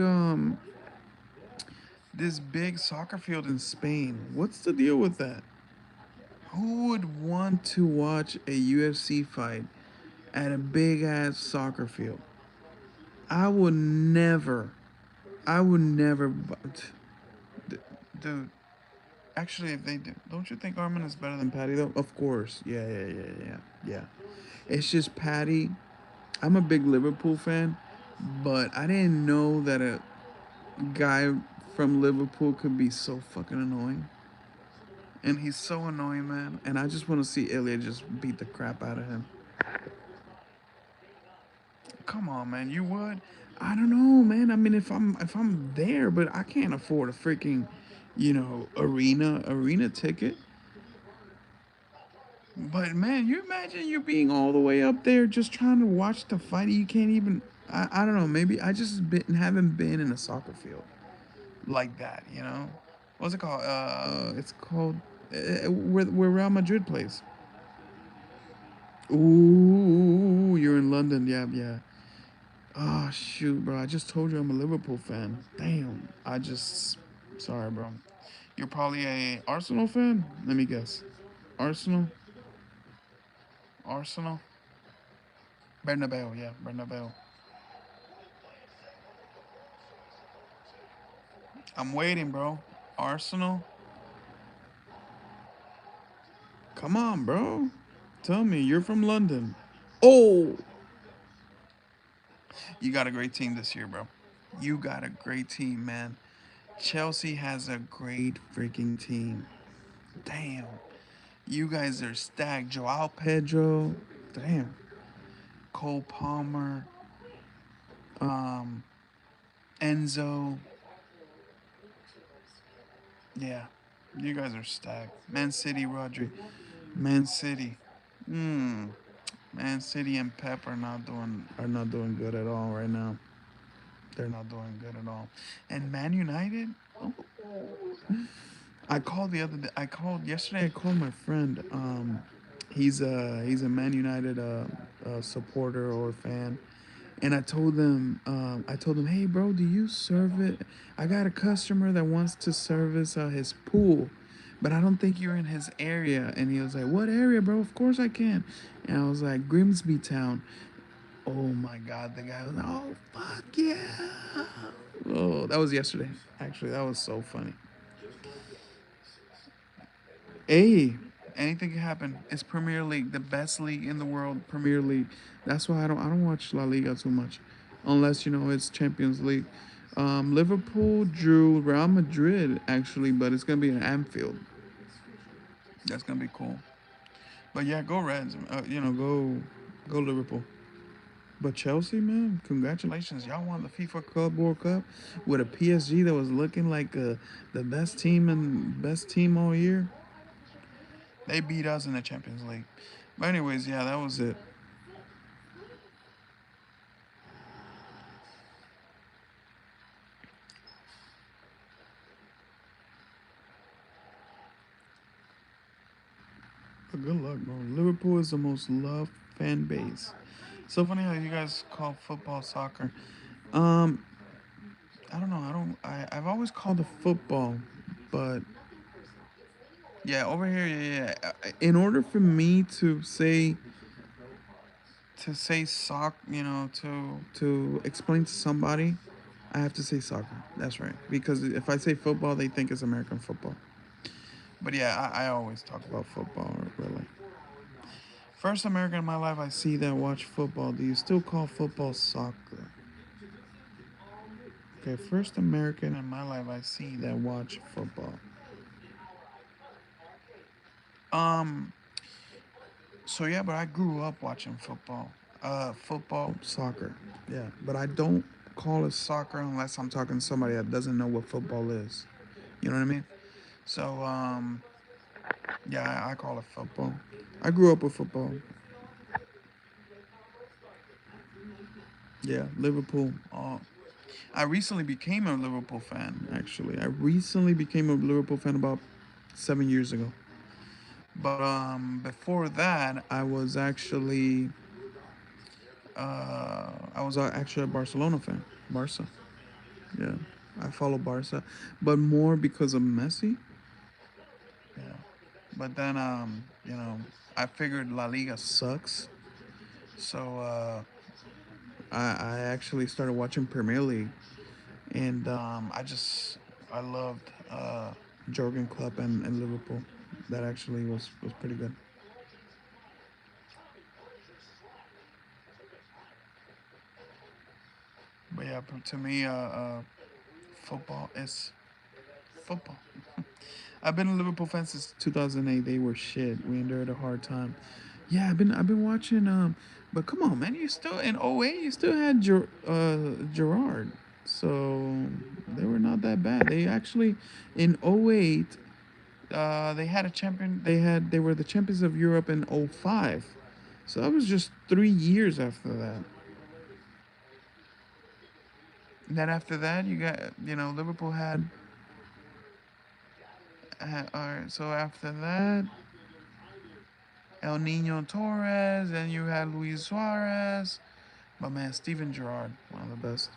soccer field in Spain? What's the deal with that? Who would want to watch a UFC fight at a big ass soccer field? I would never. I would never. Dude, actually, if they do, don't you think Armin is better than Patty though? Of course. Yeah. It's just Patty. I'm a big Liverpool fan, but I didn't know that a guy from Liverpool could be so fucking annoying. And he's so annoying, man. And I just want to see Ilya just beat the crap out of him. Come on, man. You would? I don't know, man. I mean, if I'm there, but I can't afford a freaking, arena ticket. But man, you imagine you being all the way up there just trying to watch the fight. You can't even. I don't know. Maybe I just haven't been in a soccer field like that. What's it called? It's called where Real Madrid plays. Ooh, you're in London. Yeah. Oh shoot, bro! I just told you I'm a Liverpool fan. Damn. Sorry, bro. You're probably a Arsenal fan. Let me guess. Arsenal. Arsenal. Bernabeu. Yeah, Bernabeu. I'm waiting, bro. Arsenal. Come on, bro. Tell me you're from London. Oh, you got a great team this year, bro. You got a great team, man. Chelsea has a great freaking team. Damn. You guys are stacked. Joao Pedro. Damn. Cole Palmer. Um, Enzo. Yeah. You guys are stacked. Man City, Rodri. Man City. Hmm. Man City and Pep are not doing good at all right now. They're not doing good at all. And Man United. Oh, I called the other day. I called yesterday. I called my friend. He's a Man United supporter or fan, and I told him, hey bro, do you serve it? I got a customer that wants to service his pool, but I don't think you're in his area. And he was like, what area, bro? Of course I can. And I was like, Grimsby Town. Oh my God, the guy was like, oh fuck yeah. Oh, that was yesterday. Actually, that was so funny. Hey, anything can happen. It's Premier League, the best league in the world. Premier League. That's why I don't watch La Liga too much, unless it's Champions League. Liverpool drew Real Madrid actually, but it's gonna be in Anfield. That's gonna be cool. But yeah, go Reds. Go Liverpool. But Chelsea, man, congratulations! Y'all won the FIFA Club World Cup with a PSG that was looking like the best team all year. They beat us in the Champions League. But anyways, yeah, that was it. But good luck, bro. Liverpool is the most loved fan base. So funny how you guys call football soccer. Um, I don't know. I've always called it football, but yeah, over here, yeah. In order for me to say soccer, to explain to somebody, I have to say soccer. That's right. Because if I say football, they think it's American football. But yeah, I always talk about football, really. First American in my life I see that watch football. Do you still call football soccer? Okay, first American in my life I see that watch football. Um, so but I grew up watching football. Soccer. Yeah, but I don't. call it soccer unless I'm talking to somebody that doesn't know what football is. You know what I mean? So yeah, I call it football. I grew up with football. Yeah, Liverpool. I recently became a Liverpool fan. Actually, I recently became a Liverpool fan about 7 years ago. But before that, I was actually a Barcelona fan. Barca. Yeah, I follow Barca, but more because of Messi. Yeah, but then I figured La Liga sucks, so I actually started watching Premier League, and I loved Jurgen Klopp and Liverpool. That actually was pretty good. But yeah, to me, football is football. I've been a Liverpool fan since 2008. They were shit. We endured a hard time. Yeah, I've been watching. But come on, man, you still in '08. You still had Gerard, so they were not that bad. They actually in '08. They had a champion. They were the champions of Europe in '05. So that was just 3 years after that. And then after that, you got Liverpool all right. So after that, El Nino Torres, and you had Luis Suarez. But man, Steven Gerrard, one of the best.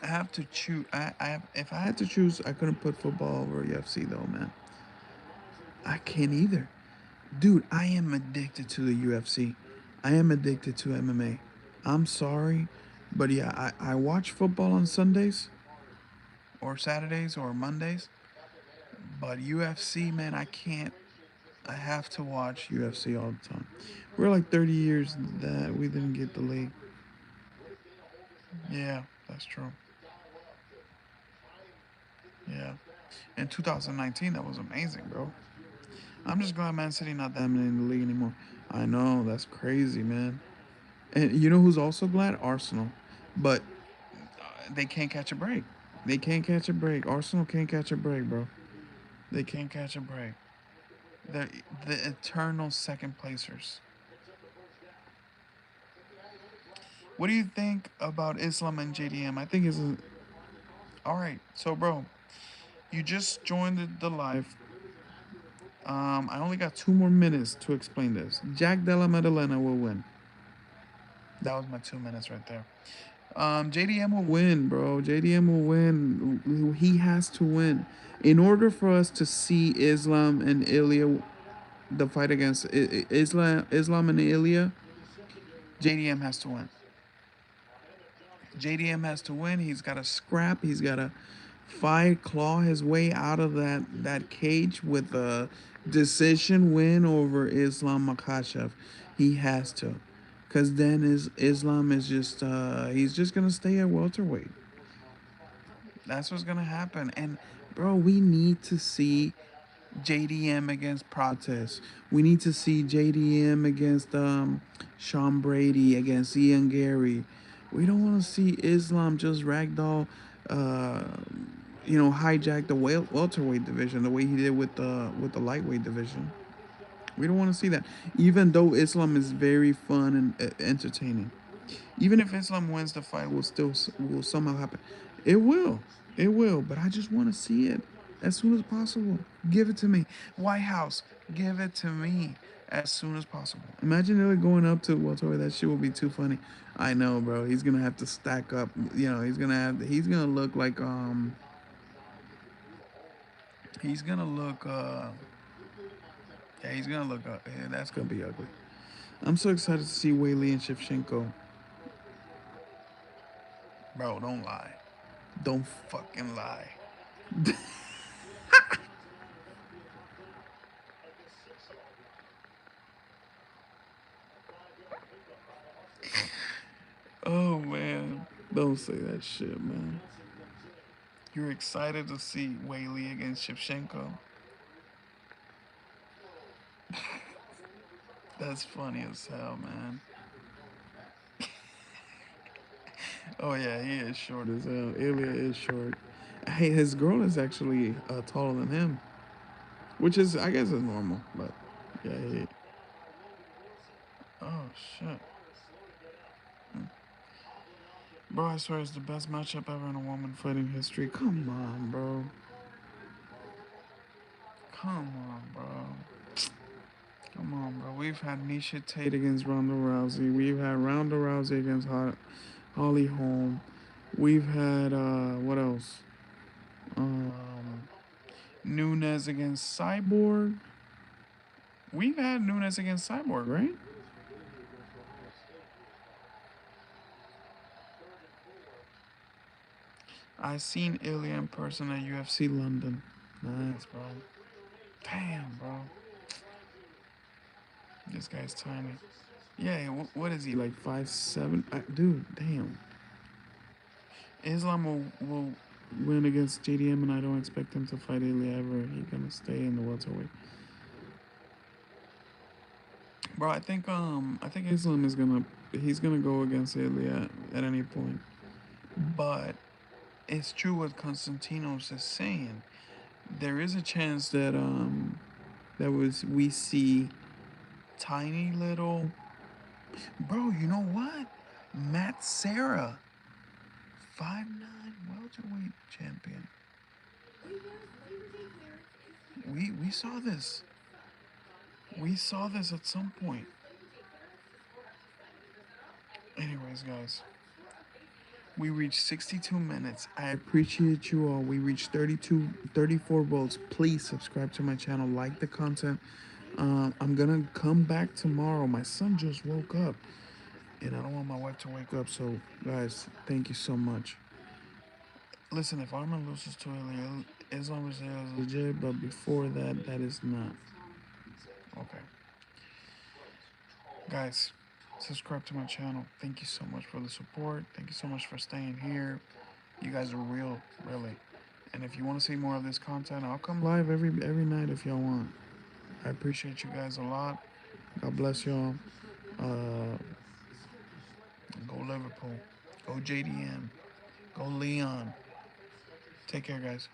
I have to choose. If I had to choose, I couldn't put football over UFC though, man. I can't either, dude. I am addicted to the UFC. I am addicted to MMA. I'm sorry, but yeah, I watch football on Sundays or Saturdays or Mondays. But UFC, man, I can't. I have to watch UFC all the time. We're like 30 years that we didn't get the league. Yeah, that's true. Yeah. In 2019, that was amazing, bro. I'm just glad Man City not that many in the league anymore. I know, that's crazy, man. And you know who's also glad? Arsenal. But they can't catch a break. They can't catch a break. Arsenal can't catch a break, bro. They can't catch a break. They're the eternal second placers. What do you think about Islam and JDM? I think it's all right. So, bro, you just joined the live. I only got 2 more minutes to explain this. Jack Della Maddalena will win. That was my 2 minutes right there. JDM will win, bro. JDM will win. He has to win. In order for us to see Islam and Ilya, the fight against Islam and Ilya, JDM has to win. JDM has to win. He's got to scrap. He's got to fight, claw his way out of that cage with a decision win over Islam Makhachev. He has to, cause then Islam is just he's just gonna stay at welterweight. That's what's gonna happen. And bro, we need to see JDM against Protest. We need to see JDM against Sean Brady, against Ian Gary. We don't want to see Islam just ragdoll, uh, hijack the welterweight division the way he did with the lightweight division. We don't want to see that. Even though Islam is very fun and entertaining. Even if Islam wins the fight, will somehow happen. It will. It will. But I just want to see it as soon as possible. Give it to me. White House, give it to me as soon as possible. Imagine Illy going up to welterweight. That shit will be too funny. I know, bro. He's gonna have to stack up. He's gonna look like he's gonna look yeah, he's gonna look yeah, that's gonna be ugly. I'm so excited to see Weili and Shevchenko. Bro, don't lie. Don't fucking lie. Oh man, don't say that shit, man. You're excited to see Weili against Shevchenko. That's funny as hell, man. Oh yeah, he is short as hell. Ilya is short. Hey, his girl is actually taller than him, which is I guess is normal. But yeah, oh shit, bro! I swear it's the best matchup ever in a woman fighting history. Come on, bro. Come on, bro. Come on, bro. We've had Misha Tate against Ronda Rousey. We've had Ronda Rousey against Holly Holm. We've had what else? Um, Nunes against Cyborg. We've had Nunes against Cyborg, right? I seen Ilya in person at UFC London. Nice, bro. Damn, bro. This guy's tiny. Yeah, what is he like 5'7"? Dude, damn. Islam will win against JDM, and I don't expect him to fight Ilya ever. He's gonna stay in the welterweight. Bro, I think Islam is gonna go against Ilya at any point. But it's true what Konstantinos is saying. There is a chance that we see tiny little bro. You know what? Matt Serra, 5'9" welterweight champion. We saw this. We saw this at some point. Anyways, guys, we reached 62 minutes. I appreciate you all. We reached 32, 34 votes. Please subscribe to my channel, like the content. I'm gonna come back tomorrow. My son just woke up, and I don't want my wife to wake up. So, guys, thank you so much. Listen, if Arman loses to Ilya, Islam is legit, but before that, that is not. Okay. Guys, subscribe to my channel. Thank you so much for the support. Thank you so much for staying here. You guys are real, really. And if you want to see more of this content, I'll come live every night if y'all want. I appreciate you guys a lot. God bless y'all. Uh, go Liverpool. Go JDM. Go Leon. Take care, guys.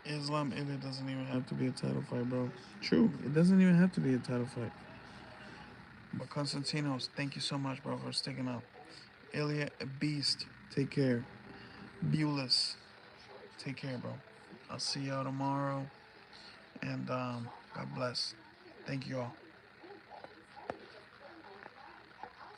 Islam Ilya doesn't even have to be a title fight, bro. True, it doesn't even have to be a title fight. But Konstantinos, thank you so much, bro, for sticking up. Ilya, a beast. Take care. Bulis, take care, bro. I'll see y'all tomorrow. And God bless. Thank you all.